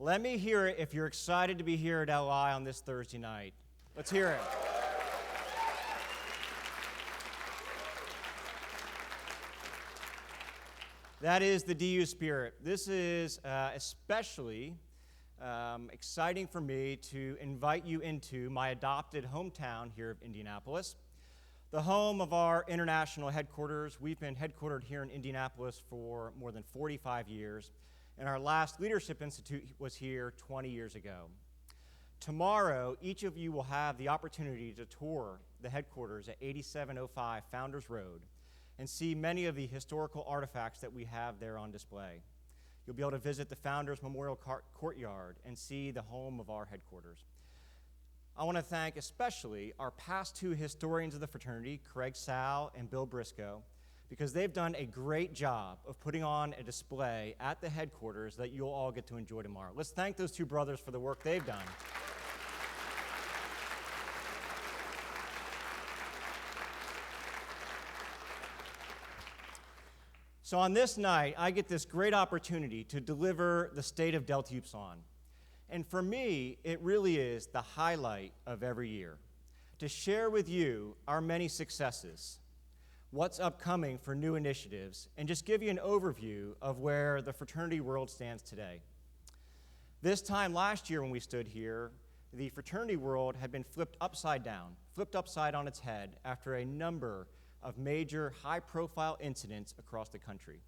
Let me hear it if you're excited to be here at LI on this Thursday night. Let's hear it. That is the DU spirit. This is especially exciting for me to invite you into my adopted hometown here of Indianapolis, the home of our international headquarters. We've been headquartered here in Indianapolis for more than 45 years, and our last Leadership Institute was here 20 years ago. Tomorrow, each of you will have the opportunity to tour the headquarters at 8705 Founders Road and see many of the historical artifacts that we have there on display. You'll be able to visit the Founders Memorial Courtyard and see the home of our headquarters. I want to thank especially our past two historians of the fraternity, Craig Sal and Bill Briscoe, because they've done a great job of putting on a display at the headquarters that you'll all get to enjoy tomorrow. Let's thank those two brothers for the work they've done. So on this night, I get this great opportunity to deliver the State of Delta Upsilon. And for me, it really is the highlight of every year, to share with you our many successes, what's upcoming for new initiatives, and just give you an overview of where the fraternity world stands today. This time last year when we stood here, the fraternity world had been flipped upside on its head after a number of major high-profile incidents across the country.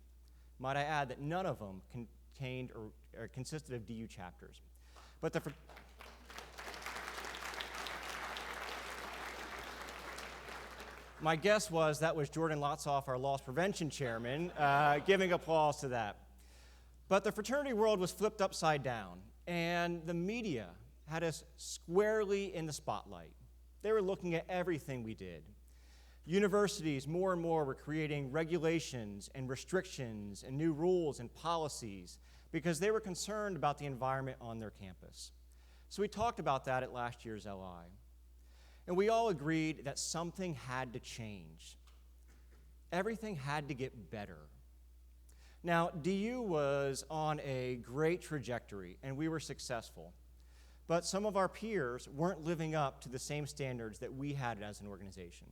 Might I add that none of them contained or consisted of DU chapters. But my guess was that was Jordan Lotsoff, our loss prevention chairman, giving applause to that. But the fraternity world was flipped upside down, and the media had us squarely in the spotlight. They were looking at everything we did. Universities more and more were creating regulations and restrictions and new rules and policies because they were concerned about the environment on their campus. So we talked about that at last year's LI. And we all agreed that something had to change. Everything had to get better. Now, DU was on a great trajectory, and we were successful. But some of our peers weren't living up to the same standards that we had as an organization.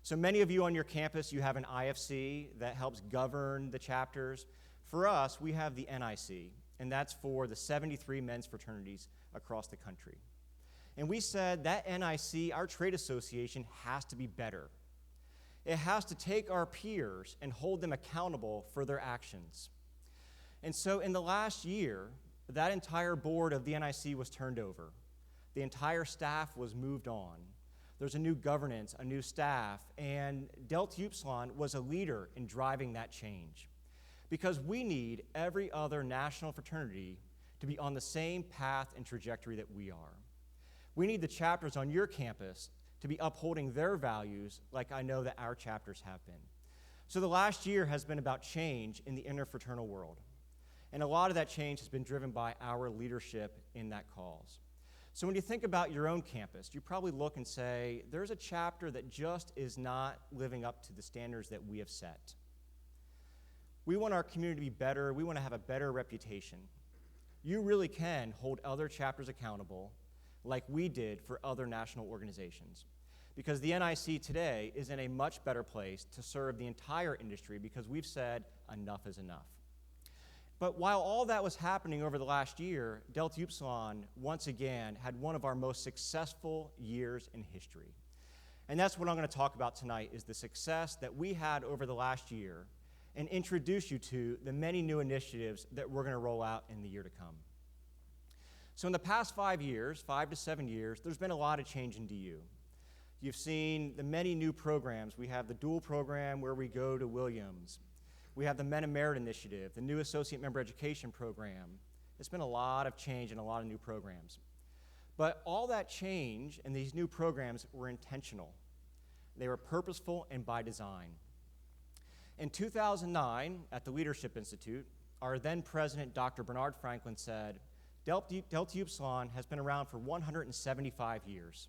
So many of you on your campus, you have an IFC that helps govern the chapters. For us, we have the NIC, and that's for the 73 men's fraternities across the country. And we said that NIC, our trade association, has to be better. It has to take our peers and hold them accountable for their actions. And so in the last year, that entire board of the NIC was turned over. The entire staff was moved on. There's a new governance, a new staff, and Delta Upsilon was a leader in driving that change. Because we need every other national fraternity to be on the same path and trajectory that we are. We need the chapters on your campus to be upholding their values like I know that our chapters have been. So the last year has been about change in the interfraternal world. And a lot of that change has been driven by our leadership in that cause. So when you think about your own campus, you probably look and say, there's a chapter that just is not living up to the standards that we have set. We want our community to be better. We want to have a better reputation. You really can hold other chapters accountable like we did for other national organizations. Because the NIC today is in a much better place to serve the entire industry because we've said enough is enough. But while all that was happening over the last year, Delta Upsilon, once again, had one of our most successful years in history. And that's what I'm going to talk about tonight, is the success that we had over the last year and introduce you to the many new initiatives that we're going to roll out in the year to come. So in the past 5 years, 5 to 7 years, there's been a lot of change in DU. You've seen the many new programs. We have the dual program where we go to Williams. We have the Men of Merit Initiative, the new Associate Member Education Program. It's been a lot of change and a lot of new programs. But all that change and these new programs were intentional. They were purposeful and by design. In 2009, at the Leadership Institute, our then president, Dr. Bernard Franklin, said, Delta Upsilon has been around for 175 years.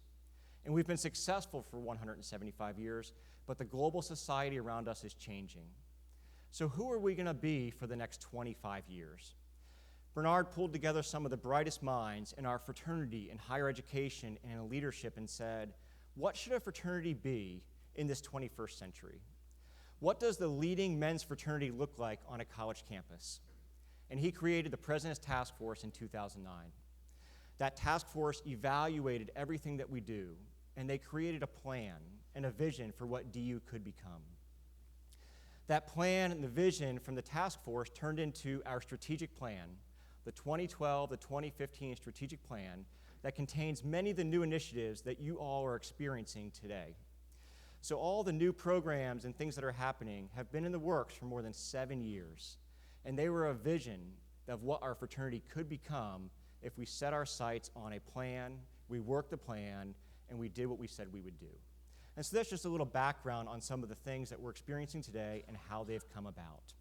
And we've been successful for 175 years, but the global society around us is changing. So who are we going to be for the next 25 years? Bernard pulled together some of the brightest minds in our fraternity and higher education and in leadership and said, what should a fraternity be in this 21st century? What does the leading men's fraternity look like on a college campus? And he created the President's Task Force in 2009. That task force evaluated everything that we do, and they created a plan and a vision for what DU could become. That plan and the vision from the task force turned into our strategic plan, the 2012 to 2015 strategic plan that contains many of the new initiatives that you all are experiencing today. So all the new programs and things that are happening have been in the works for more than 7 years, and they were a vision of what our fraternity could become if we set our sights on a plan, we worked the plan, and we did what we said we would do. And so that's just a little background on some of the things that we're experiencing today and how they've come about.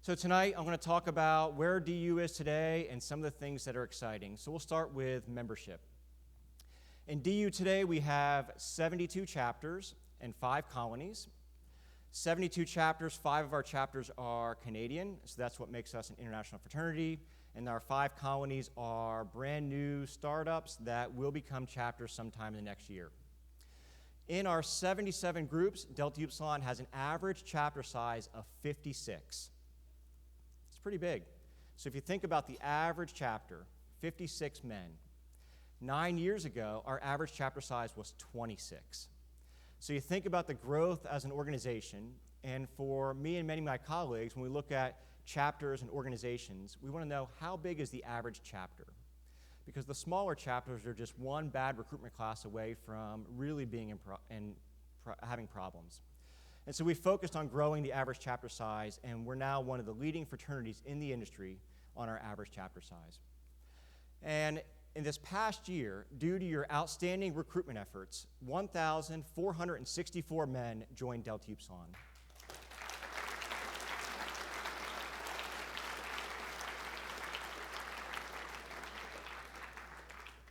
So tonight, I'm going to talk about where DU is today and some of the things that are exciting. So we'll start with membership. In DU today, we have 72 chapters and 5 colonies. 72 chapters, 5 of our chapters are Canadian, so that's what makes us an international fraternity. And our 5 colonies are brand new startups that will become chapters sometime in the next year. In our 77 groups, Delta Upsilon has an average chapter size of 56. It's pretty big. So if you think about the average chapter, 56 men. 9 years ago, our average chapter size was 26. So you think about the growth as an organization, and for me and many of my colleagues, when we look at chapters and organizations, we want to know how big is the average chapter? Because the smaller chapters are just one bad recruitment class away from really being having problems. And so we focused on growing the average chapter size, and we're now one of the leading fraternities in the industry on our average chapter size. And in this past year, due to your outstanding recruitment efforts, 1,464 men joined Delta Upsilon.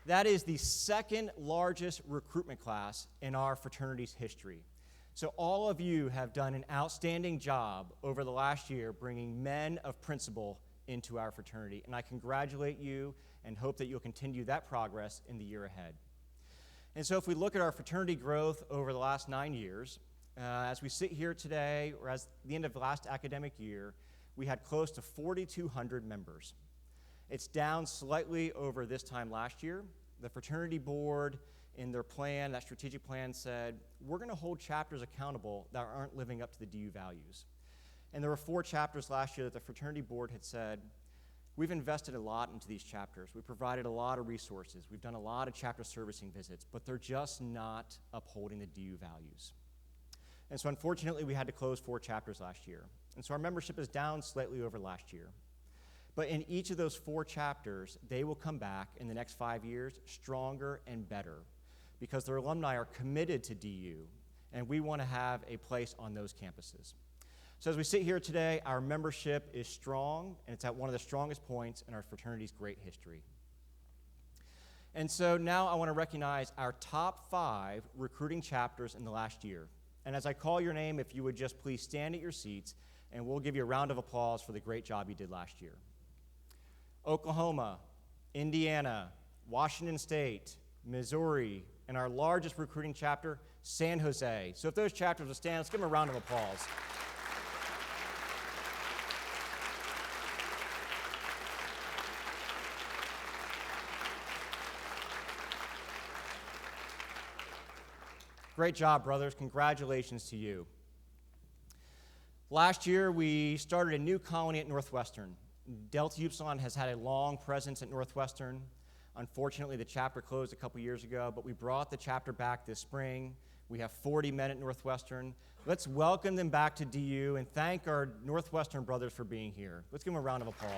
That is the second largest recruitment class in our fraternity's history. So all of you have done an outstanding job over the last year bringing men of principle into our fraternity, and I congratulate you and hope that you'll continue that progress in the year ahead. And so if we look at our fraternity growth over the last 9 years, as we sit here today, or as the end of the last academic year, we had close to 4,200 members. It's down slightly over this time last year. The fraternity board, in their plan, that strategic plan, said, we're going to hold chapters accountable that aren't living up to the DU values. And there were 4 chapters last year that the fraternity board had said, we've invested a lot into these chapters. We provided a lot of resources. We've done a lot of chapter servicing visits, but they're just not upholding the DU values. And so unfortunately, we had to close 4 chapters last year. And so our membership is down slightly over last year. But in each of those 4 chapters, they will come back in the next 5 years stronger and better because their alumni are committed to DU, and we want to have a place on those campuses. So as we sit here today, our membership is strong, and it's at one of the strongest points in our fraternity's great history. And so now I want to recognize our top 5 recruiting chapters in the last year. And as I call your name, if you would just please stand at your seats, and we'll give you a round of applause for the great job you did last year. Oklahoma, Indiana, Washington State, Missouri, and our largest recruiting chapter, San Jose. So if those chapters will stand, let's give them a round of applause. Great job, brothers. Congratulations to you. Last year, we started a new colony at Northwestern. Delta Upsilon has had a long presence at Northwestern. Unfortunately, the chapter closed a couple years ago, but we brought the chapter back this spring. We have 40 men at Northwestern. Let's welcome them back to DU and thank our Northwestern brothers for being here. Let's give them a round of applause.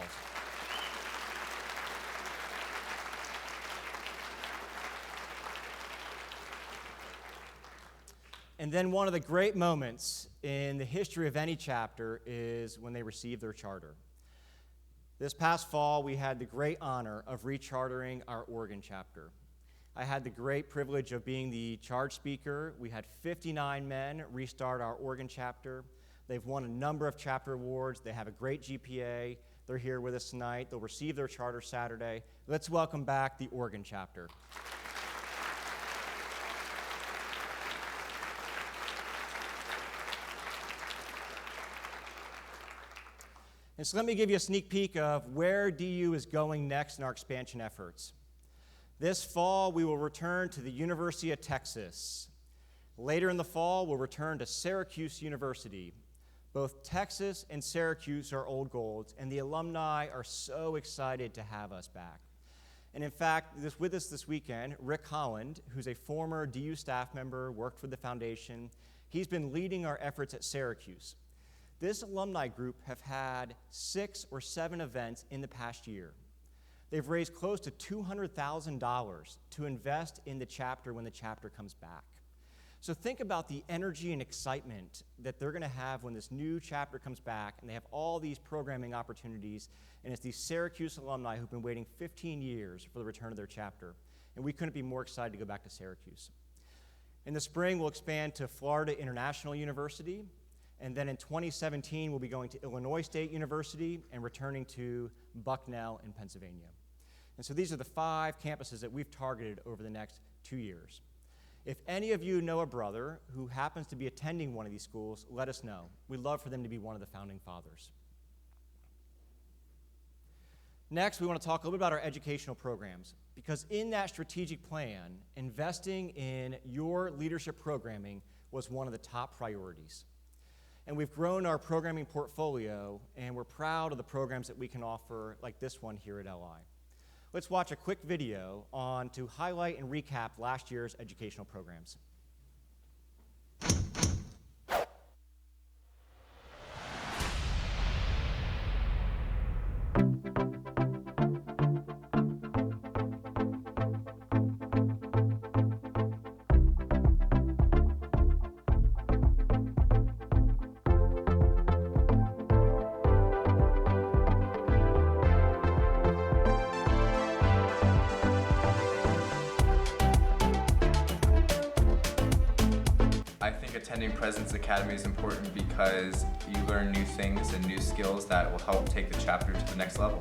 And then one of the great moments in the history of any chapter is when they receive their charter. This past fall, we had the great honor of rechartering our Oregon chapter. I had the great privilege of being the charge speaker. We had 59 men restart our Oregon chapter. They've won a number of chapter awards. They have a great GPA. They're here with us tonight. They'll receive their charter Saturday. Let's welcome back the Oregon chapter. And so let me give you a sneak peek of where DU is going next in our expansion efforts. This fall, we will return to the University of Texas. Later in the fall, we'll return to Syracuse University. Both Texas and Syracuse are old golds, and the alumni are so excited to have us back. And in fact, with us this weekend, Rick Holland, who's a former DU staff member, worked for the foundation. He's been leading our efforts at Syracuse. This alumni group have had 6 or 7 events in the past year. They've raised close to $200,000 to invest in the chapter when the chapter comes back. So think about the energy and excitement that they're going to have when this new chapter comes back, and they have all these programming opportunities, and it's these Syracuse alumni who've been waiting 15 years for the return of their chapter, and we couldn't be more excited to go back to Syracuse. In the spring, we'll expand to Florida International University, and then in 2017, we'll be going to Illinois State University and returning to Bucknell in Pennsylvania. And so these are the 5 campuses that we've targeted over the next 2 years. If any of you know a brother who happens to be attending one of these schools, let us know. We'd love for them to be one of the founding fathers. Next, we want to talk a little bit about our educational programs, because in that strategic plan, investing in your leadership programming was one of the top priorities. And we've grown our programming portfolio, and we're proud of the programs that we can offer, like this one here at LI. Let's watch a quick video to highlight and recap last year's educational programs. Attending President's Academy is important because you learn new things and new skills that will help take the chapter to the next level.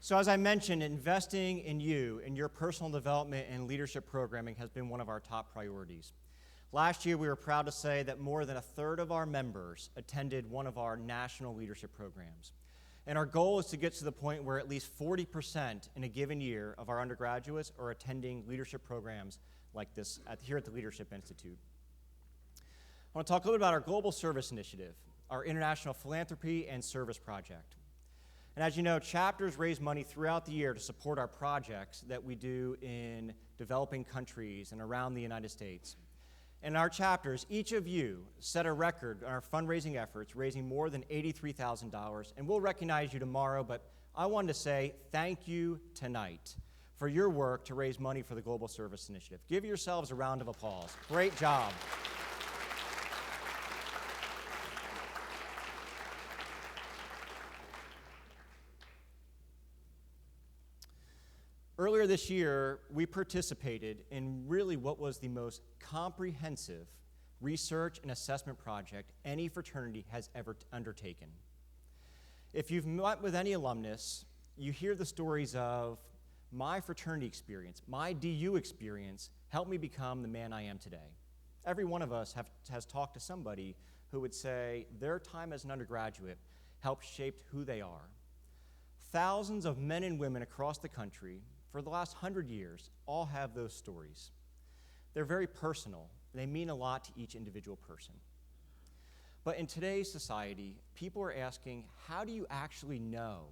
So as I mentioned, investing in you, in your personal development and leadership programming has been one of our top priorities. Last year, we were proud to say that more than 1/3 of our members attended one of our national leadership programs. And our goal is to get to the point where at least 40% in a given year of our undergraduates are attending leadership programs like this here at the Leadership Institute. I want to talk a little bit about our Global Service Initiative, our international philanthropy and service project. And as you know, chapters raise money throughout the year to support our projects that we do in developing countries and around the United States. In our chapters, each of you set a record on our fundraising efforts, raising more than $83,000, and we'll recognize you tomorrow, but I wanted to say thank you tonight for your work to raise money for the Global Service Initiative. Give yourselves a round of applause. Great job. Earlier this year, we participated in really what was the most comprehensive research and assessment project any fraternity has ever undertaken. If you've met with any alumnus, you hear the stories of my fraternity experience, my DU experience helped me become the man I am today. Every one of us has talked to somebody who would say their time as an undergraduate helped shape who they are. Thousands of men and women across the country for the last 100 years all have those stories. They're very personal. They mean a lot to each individual person. But in today's society, people are asking, how do you actually know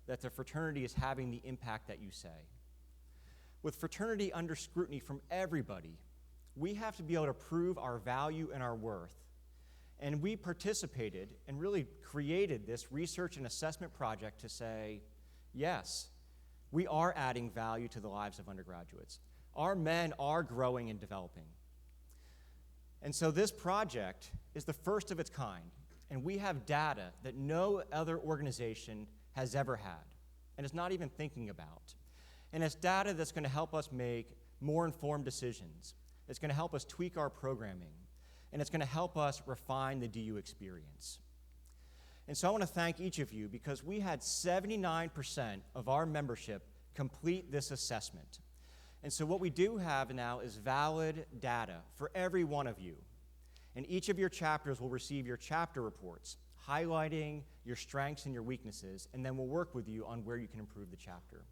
that the fraternity is having the impact that you say? With fraternity under scrutiny from everybody, we have to be able to prove our value and our worth. And we participated and really created this research and assessment project to say, yes, we are adding value to the lives of undergraduates. Our men are growing and developing. And so this project is the first of its kind, and we have data that no other organization has ever had and is not even thinking about. And it's data that's going to help us make more informed decisions. It's going to help us tweak our programming, and it's going to help us refine the DU experience. And so I want to thank each of you because we had 79% of our membership complete this assessment. And so what we do have now is valid data for every one of you. And each of your chapters will receive your chapter reports, highlighting your strengths and your weaknesses, and then we'll work with you on where you can improve the chapter.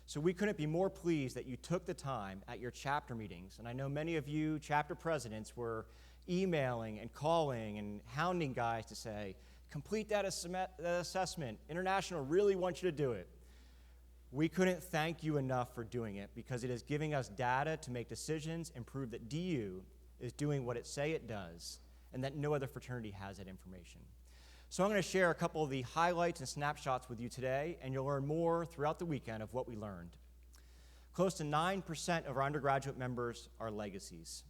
So we couldn't be more pleased that you took the time at your chapter meetings. And I know many of you chapter presidents were emailing and calling and hounding guys to say, complete that assessment. International really wants you to do it. We couldn't thank you enough for doing it because it is giving us data to make decisions and prove that DU is doing what it say it does and that no other fraternity has that information. So I'm going to share a couple of the highlights and snapshots with you today, and you'll learn more throughout the weekend of what we learned. Close to 9% of our undergraduate members are legacies.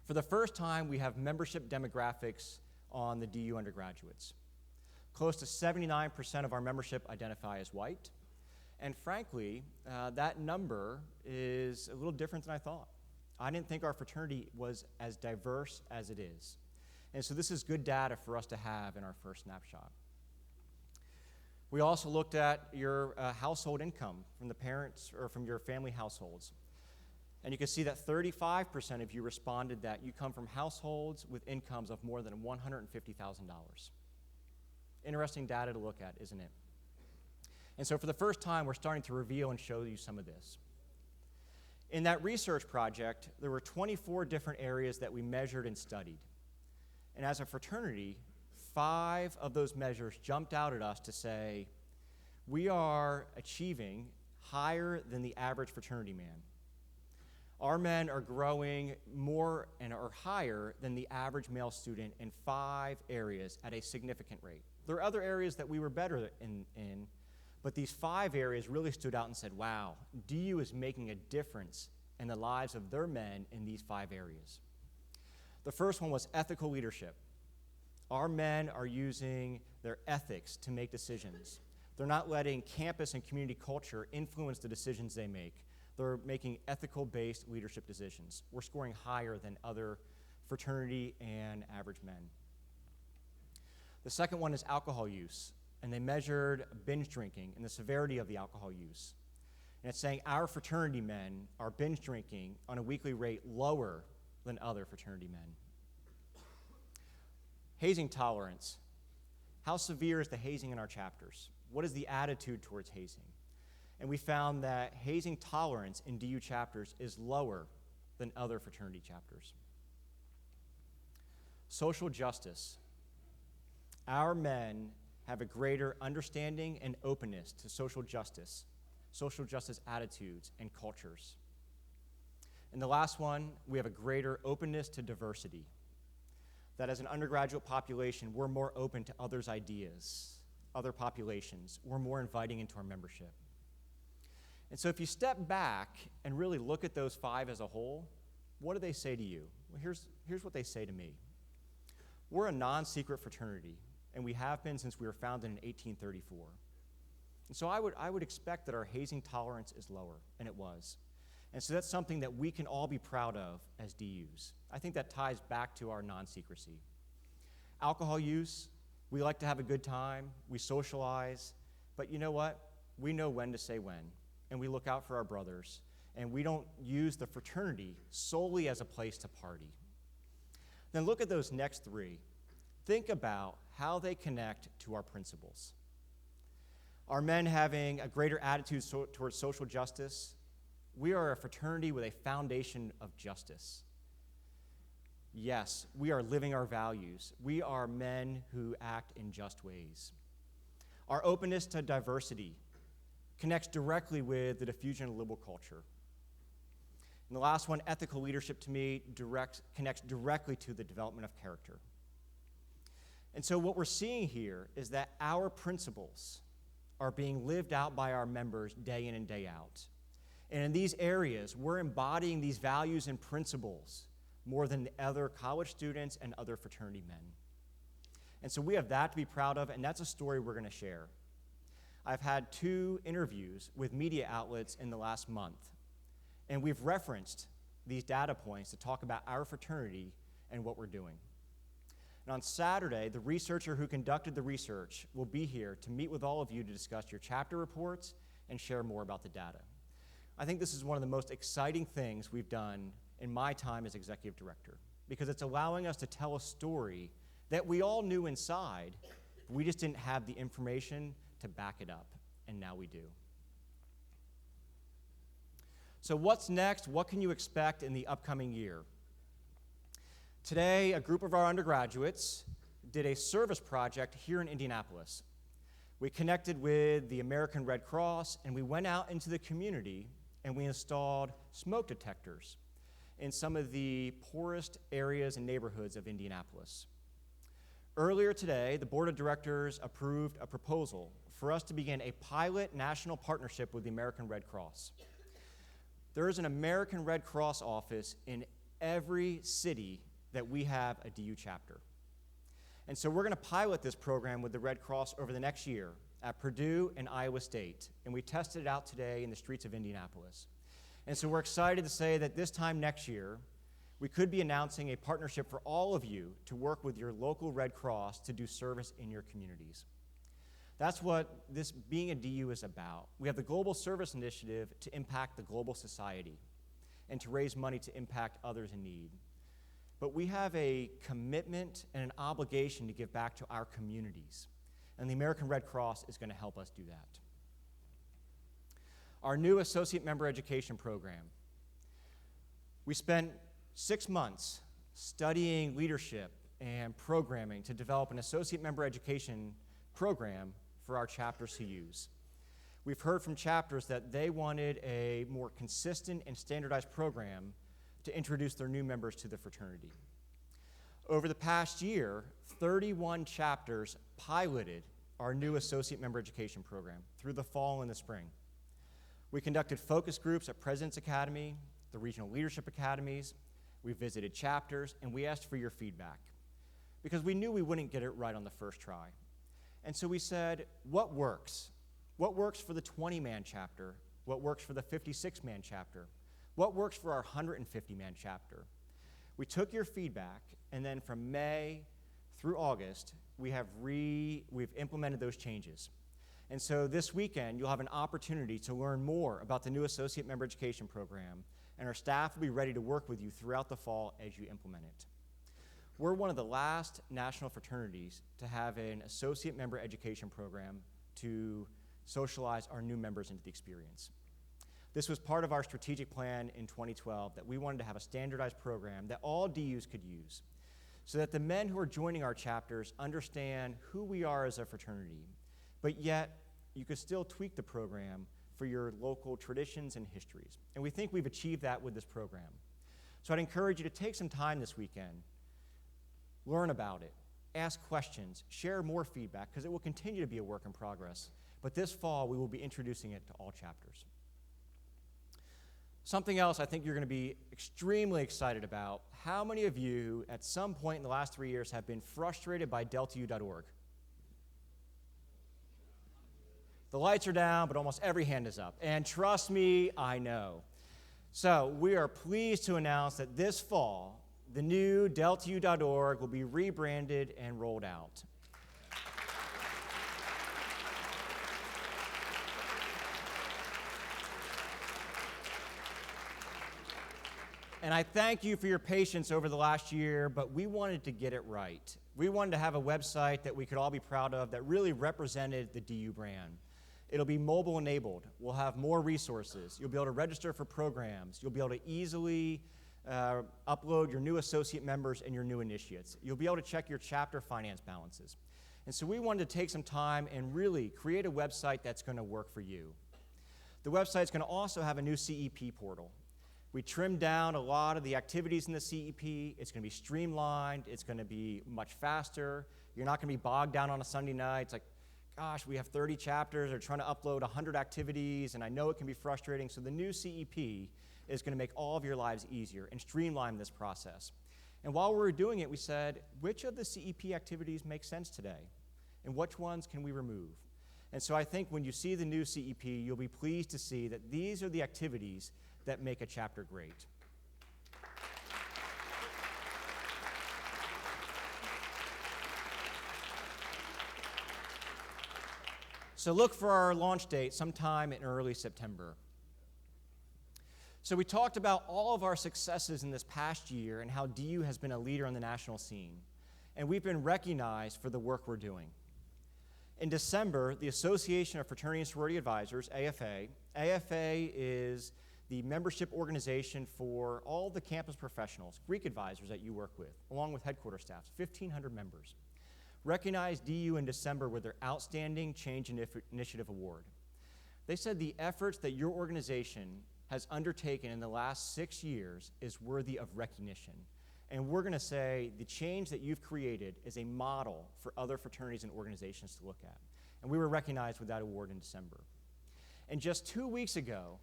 For the first time, we have membership demographics on the DU undergraduates. Close to 79% of our membership identify as white. And frankly, that number is a little different than I thought. I didn't think our fraternity was as diverse as it is. And so this is good data for us to have in our first snapshot. We also looked at your household income from the parents or from your family households. And you can see that 35% of you responded that you come from households with incomes of more than $150,000. Interesting data to look at, isn't it? And so for the first time, we're starting to reveal and show you some of this. In that research project, there were 24 different areas that we measured and studied. And as a fraternity, 5 of those measures jumped out at us to say, we are achieving higher than the average fraternity man. Our men are growing more and are higher than the average male student in 5 areas at a significant rate. There are other areas that we were better in, but these 5 areas really stood out and said, wow, DU is making a difference in the lives of their men in these 5 areas. The first one was ethical leadership. Our men are using their ethics to make decisions. They're not letting campus and community culture influence the decisions they make. They're making ethical-based leadership decisions. We're scoring higher than other fraternity and average men. The second one is alcohol use, and they measured binge drinking and the severity of the alcohol use. And it's saying our fraternity men are binge drinking on a weekly rate lower than other fraternity men. Hazing tolerance. How severe is the hazing in our chapters? What is the attitude towards hazing? And we found that hazing tolerance in DU chapters is lower than other fraternity chapters. Social justice. Our men have a greater understanding and openness to social justice attitudes, and cultures. And the last one, we have a greater openness to diversity. That as an undergraduate population, we're more open to others' ideas, other populations. We're more inviting into our membership. And so if you step back and really look at those 5 as a whole, what do they say to you? Well, here's what they say to me. We're a non-secret fraternity, and we have been since we were founded in 1834. And so I would expect that our hazing tolerance is lower, and it was. And so that's something that we can all be proud of as DUs. I think that ties back to our non-secrecy. Alcohol use, we like to have a good time, we socialize, but you know what? We know when to say when, and we look out for our brothers, and we don't use the fraternity solely as a place to party. Then look at those next 3. Think about how they connect to our principles. Are men having a greater attitude towards social justice? We are a fraternity with a foundation of justice. Yes, we are living our values. We are men who act in just ways. Our openness to diversity connects directly with the diffusion of liberal culture. And the last one, ethical leadership, to me, connects directly to the development of character. And so what we're seeing here is that our principles are being lived out by our members day in and day out. And in these areas, we're embodying these values and principles more than other college students and other fraternity men. And so we have that to be proud of, and that's a story we're going to share. I've had 2 interviews with media outlets in the last month, and we've referenced these data points to talk about our fraternity and what we're doing. And on Saturday, the researcher who conducted the research will be here to meet with all of you to discuss your chapter reports and share more about the data. I think this is one of the most exciting things we've done in my time as executive director, because it's allowing us to tell a story that we all knew inside, but we just didn't have the information to back it up, and now we do. So what's next? What can you expect in the upcoming year? Today, a group of our undergraduates did a service project here in Indianapolis. We connected with the American Red Cross, and we went out into the community and we installed smoke detectors in some of the poorest areas and neighborhoods of Indianapolis. Earlier today, the board of directors approved a proposal for us to begin a pilot national partnership with the American Red Cross. There is an American Red Cross office in every city that we have a DU chapter. And so we're going to pilot this program with the Red Cross over the next year at Purdue and Iowa State, and we tested it out today in the streets of Indianapolis. And so we're excited to say that this time next year, we could be announcing a partnership for all of you to work with your local Red Cross to do service in your communities. That's what this being a DU is about. We have the Global Service Initiative to impact the global society and to raise money to impact others in need. But we have a commitment and an obligation to give back to our communities. And the American Red Cross is going to help us do that. Our new associate member education program. We spent 6 months studying leadership and programming to develop an associate member education program for our chapters to use. We've heard from chapters that they wanted a more consistent and standardized program to introduce their new members to the fraternity. Over the past year, 31 chapters piloted our new associate member education program through the fall and the spring. We conducted focus groups at President's Academy, the regional leadership academies. We visited chapters, and we asked for your feedback because we knew we wouldn't get it right on the first try. And so we said, what works? What works for the 20-man chapter? What works for the 56-man chapter? What works for our 150-man chapter? We took your feedback, and then from May through August, we've implemented those changes. And so this weekend, you'll have an opportunity to learn more about the new Associate Member Education Program, and our staff will be ready to work with you throughout the fall as you implement it. We're one of the last national fraternities to have an Associate Member Education Program to socialize our new members into the experience. This was part of our strategic plan in 2012 that we wanted to have a standardized program that all DUs could use so that the men who are joining our chapters understand who we are as a fraternity, but yet you could still tweak the program for your local traditions and histories. And we think we've achieved that with this program. So I'd encourage you to take some time this weekend, learn about it, ask questions, share more feedback, because it will continue to be a work in progress. But this fall, we will be introducing it to all chapters. Something else I think you're going to be extremely excited about. How many of you at some point in the last 3 years have been frustrated by deltau.org? The lights are down, but almost every hand is up. And trust me, I know. So we are pleased to announce that this fall, the new deltau.org will be rebranded and rolled out. And I thank you for your patience over the last year, but we wanted to get it right. We wanted to have a website that we could all be proud of that really represented the DU brand. It'll be mobile enabled. We'll have more resources. You'll be able to register for programs. You'll be able to easily upload your new associate members and your new initiates. You'll be able to check your chapter finance balances. And so we wanted to take some time and really create a website that's going to work for you. The website's going to also have a new CEP portal. We trimmed down a lot of the activities in the CEP. It's going to be streamlined. It's going to be much faster. You're not going to be bogged down on a Sunday night. It's like, gosh, we have 30 chapters. They're trying to upload 100 activities, and I know it can be frustrating. So the new CEP is going to make all of your lives easier and streamline this process. And while we were doing it, we said, which of the CEP activities make sense today? And which ones can we remove? And so I think when you see the new CEP, you'll be pleased to see that these are the activities that make a chapter great. So look for our launch date sometime in early September. So we talked about all of our successes in this past year and how DU has been a leader on the national scene. And we've been recognized for the work we're doing. In December, the Association of Fraternity and Sorority Advisors, AFA is the membership organization for all the campus professionals, Greek advisors that you work with, along with headquarters staffs, 1,500 members, recognized DU in December with their Outstanding Change Initiative Award. They said the efforts that your organization has undertaken in the last 6 years is worthy of recognition. And we're going to say the change that you've created is a model for other fraternities and organizations to look at. And we were recognized with that award in December. And just 2 weeks ago,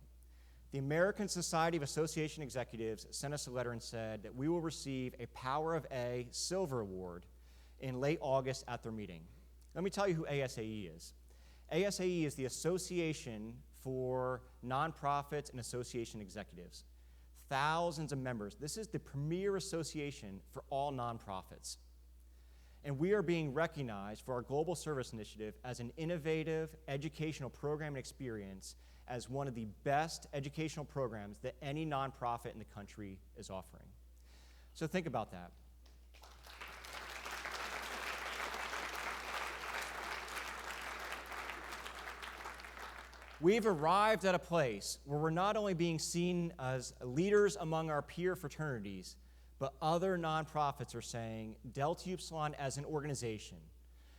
the American Society of Association Executives sent us a letter and said that we will receive a Power of A Silver Award in late August at their meeting. Let me tell you who ASAE is. ASAE is the Association for Nonprofits and Association Executives. Thousands of members. This is the premier association for all nonprofits. And we are being recognized for our Global Service Initiative as an innovative educational program and experience as one of the best educational programs that any nonprofit in the country is offering. So think about that. We've arrived at a place where we're not only being seen as leaders among our peer fraternities, but other nonprofits are saying Delta Upsilon as an organization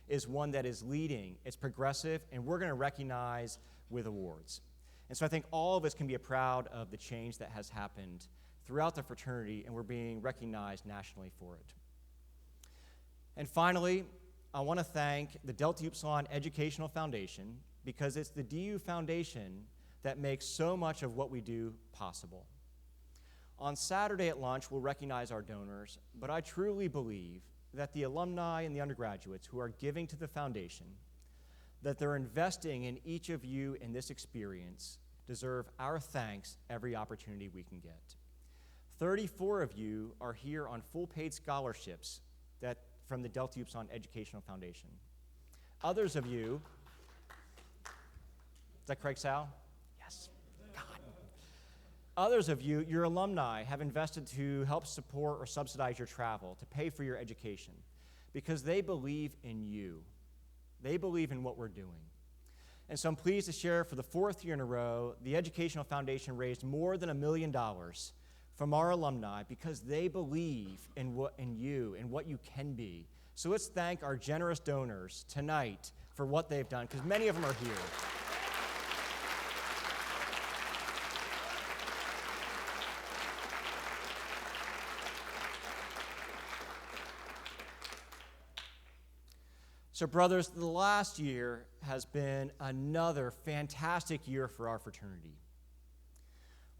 is one that is leading, it's progressive, and we're going to recognize with awards. And so I think all of us can be proud of the change that has happened throughout the fraternity, and we're being recognized nationally for it. And finally, I want to thank the Delta Upsilon Educational Foundation, because it's the DU Foundation that makes so much of what we do possible. On Saturday at lunch, we'll recognize our donors, but I truly believe that the alumni and the undergraduates who are giving to the foundation, that they're investing in each of you in this experience, deserve our thanks every opportunity we can get. 34 of you are here on full paid scholarships from the Delta Upsilon Educational Foundation. Others of you, is that Craig Sal? Yes. God. Others of you, your alumni, have invested to help support or subsidize your travel, to pay for your education, because they believe in you. They believe in what we're doing. And so I'm pleased to share for the 4th year in a row, the Educational Foundation raised more than $1 million from our alumni because they believe in you and what you can be. So let's thank our generous donors tonight for what they've done, because many of them are here. So, brothers, the last year has been another fantastic year for our fraternity.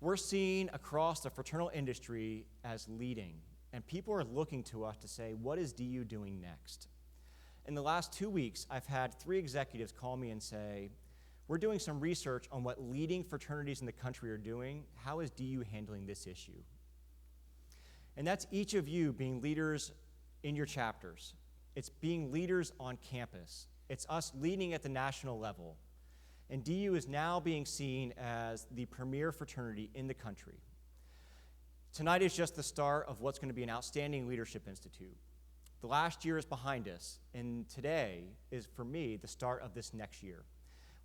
We're seen across the fraternal industry as leading, and people are looking to us to say, what is DU doing next? In the last 2 weeks, I've had 3 executives call me and say, we're doing some research on what leading fraternities in the country are doing. How is DU handling this issue? And that's each of you being leaders in your chapters. It's being leaders on campus. It's us leading at the national level. And DU is now being seen as the premier fraternity in the country. Tonight is just the start of what's going to be an outstanding leadership institute. The last year is behind us, and today is, for me, the start of this next year.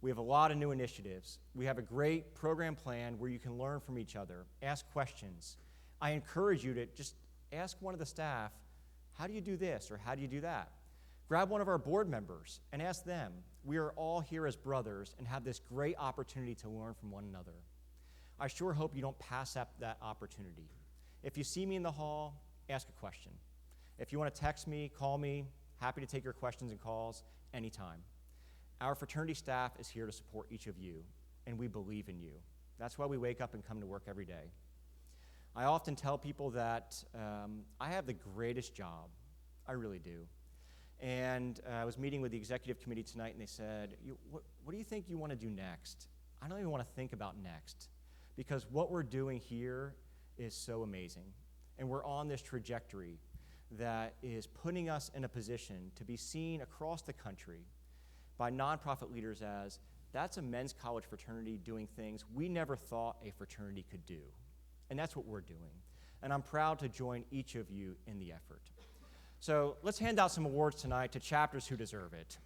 We have a lot of new initiatives. We have a great program plan where you can learn from each other, ask questions. I encourage you to just ask one of the staff, how do you do this or how do you do that? Grab one of our board members and ask them. We are all here as brothers and have this great opportunity to learn from one another. I sure hope you don't pass up that opportunity. If you see me in the hall, ask a question. If you want to text me, call me, happy to take your questions and calls anytime. Our fraternity staff is here to support each of you, and we believe in you. That's why we wake up and come to work every day. I often tell people that I have the greatest job. I really do. And I was meeting with the executive committee tonight, and they said, what do you think you want to do next? I don't even want to think about next, because what we're doing here is so amazing. And we're on this trajectory that is putting us in a position to be seen across the country by nonprofit leaders as, that's a men's college fraternity doing things we never thought a fraternity could do. And that's what we're doing. And I'm proud to join each of you in the effort. So let's hand out some awards tonight to chapters who deserve it.